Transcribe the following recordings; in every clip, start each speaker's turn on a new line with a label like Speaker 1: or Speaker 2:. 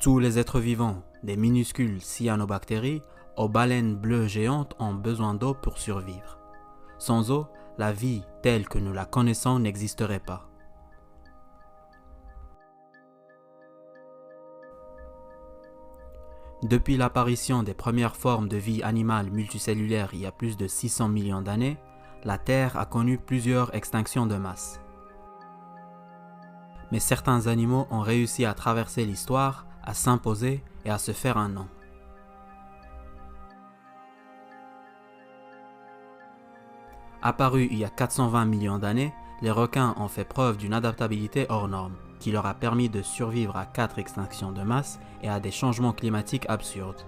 Speaker 1: Tous les êtres vivants, des minuscules cyanobactéries aux baleines bleues géantes ont besoin d'eau pour survivre. Sans eau, la vie telle que nous la connaissons n'existerait pas. Depuis l'apparition des premières formes de vie animale multicellulaire il y a plus de 600 millions d'années, la Terre a connu plusieurs extinctions de masse. Mais certains animaux ont réussi à traverser l'histoire, à s'imposer et à se faire un nom. Apparus il y a 420 millions d'années, les requins ont fait preuve d'une adaptabilité hors norme, qui leur a permis de survivre à 4 extinctions de masse et à des changements climatiques absurdes.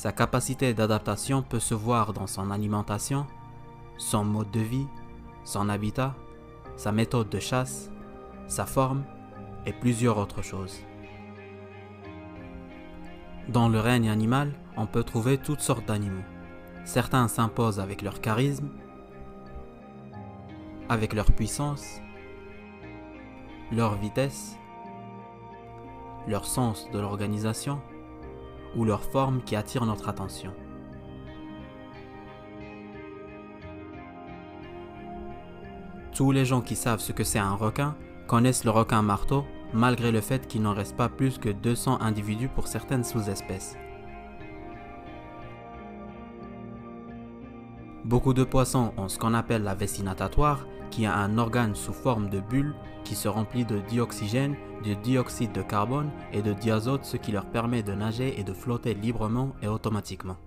Speaker 1: Sa capacité d'adaptation peut se voir dans son alimentation, son mode de vie, son habitat, sa méthode de chasse, sa forme et plusieurs autres choses. Dans le règne animal, on peut trouver toutes sortes d'animaux. Certains s'imposent avec leur charisme, avec leur puissance, leur vitesse, leur sens de l'organisation ou leur forme qui attire notre attention. Tous les gens qui savent ce que c'est un requin connaissent le requin marteau, malgré le fait qu'il n'en reste pas plus que 200 individus pour certaines sous-espèces. Beaucoup de poissons ont ce qu'on appelle la vessie natatoire, qui a un organe sous forme de bulle qui se remplit de dioxygène, de dioxyde de carbone et de diazote, ce qui leur permet de nager et de flotter librement et automatiquement.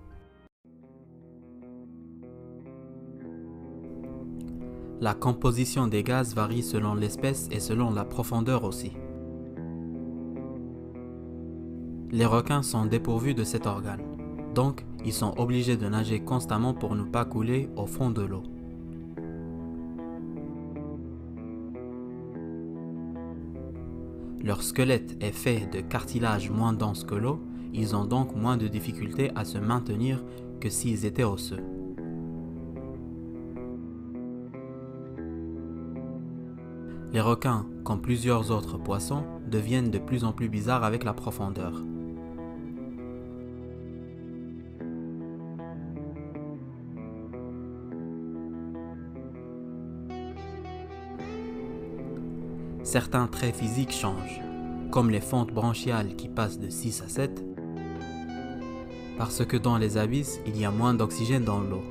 Speaker 1: La composition des gaz varie selon l'espèce et selon la profondeur aussi. Les requins sont dépourvus de cet organe, donc ils sont obligés de nager constamment pour ne pas couler au fond de l'eau. Leur squelette est fait de cartilage moins dense que l'eau, ils ont donc moins de difficultés à se maintenir que s'ils étaient osseux. Les requins, comme plusieurs autres poissons, deviennent de plus en plus bizarres avec la profondeur. Certains traits physiques changent, comme les fentes branchiales qui passent de 6 à 7, parce que dans les abysses, il y a moins d'oxygène dans l'eau.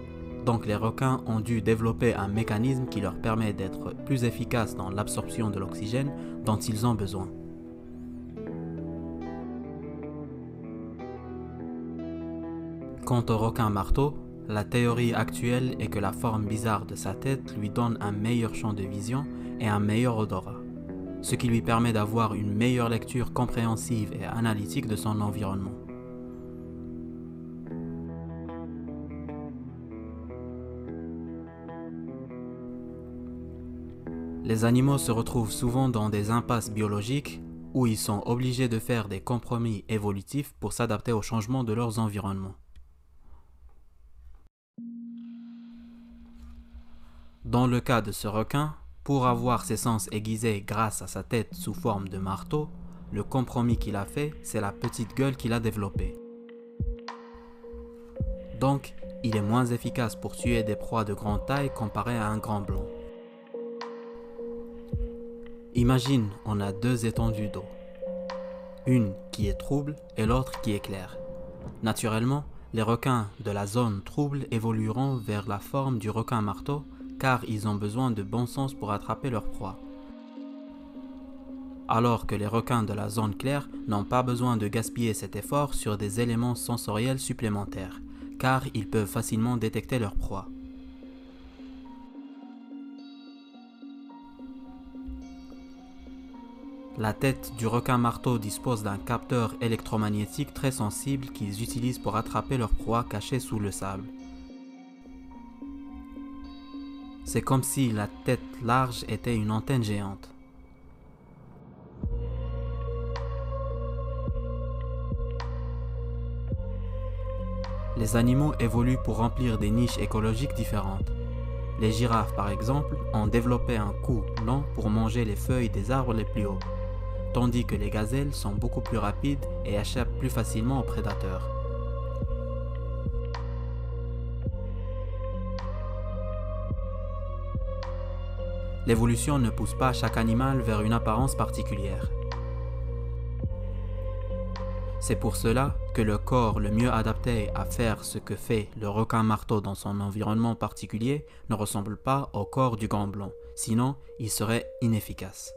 Speaker 1: Donc les requins ont dû développer un mécanisme qui leur permet d'être plus efficaces dans l'absorption de l'oxygène dont ils ont besoin. Quant au requin marteau, la théorie actuelle est que la forme bizarre de sa tête lui donne un meilleur champ de vision et un meilleur odorat, ce qui lui permet d'avoir une meilleure lecture compréhensive et analytique de son environnement. Les animaux se retrouvent souvent dans des impasses biologiques où ils sont obligés de faire des compromis évolutifs pour s'adapter au changement de leurs environnements. Dans le cas de ce requin, pour avoir ses sens aiguisés grâce à sa tête sous forme de marteau, le compromis qu'il a fait, c'est la petite gueule qu'il a développée. Donc, il est moins efficace pour tuer des proies de grande taille comparé à un grand blond. Imagine, on a deux étendues d'eau. Une qui est trouble et l'autre qui est claire. Naturellement, les requins de la zone trouble évolueront vers la forme du requin marteau car ils ont besoin de bon sens pour attraper leur proie. Alors que les requins de la zone claire n'ont pas besoin de gaspiller cet effort sur des éléments sensoriels supplémentaires, car ils peuvent facilement détecter leur proie. La tête du requin marteau dispose d'un capteur électromagnétique très sensible qu'ils utilisent pour attraper leur proie cachée sous le sable. C'est comme si la tête large était une antenne géante. Les animaux évoluent pour remplir des niches écologiques différentes. Les girafes, par exemple, ont développé un cou long pour manger les feuilles des arbres les plus hauts, tandis que les gazelles sont beaucoup plus rapides et échappent plus facilement aux prédateurs. L'évolution ne pousse pas chaque animal vers une apparence particulière. C'est pour cela que le corps le mieux adapté à faire ce que fait le requin-marteau dans son environnement particulier ne ressemble pas au corps du grand blanc, sinon il serait inefficace.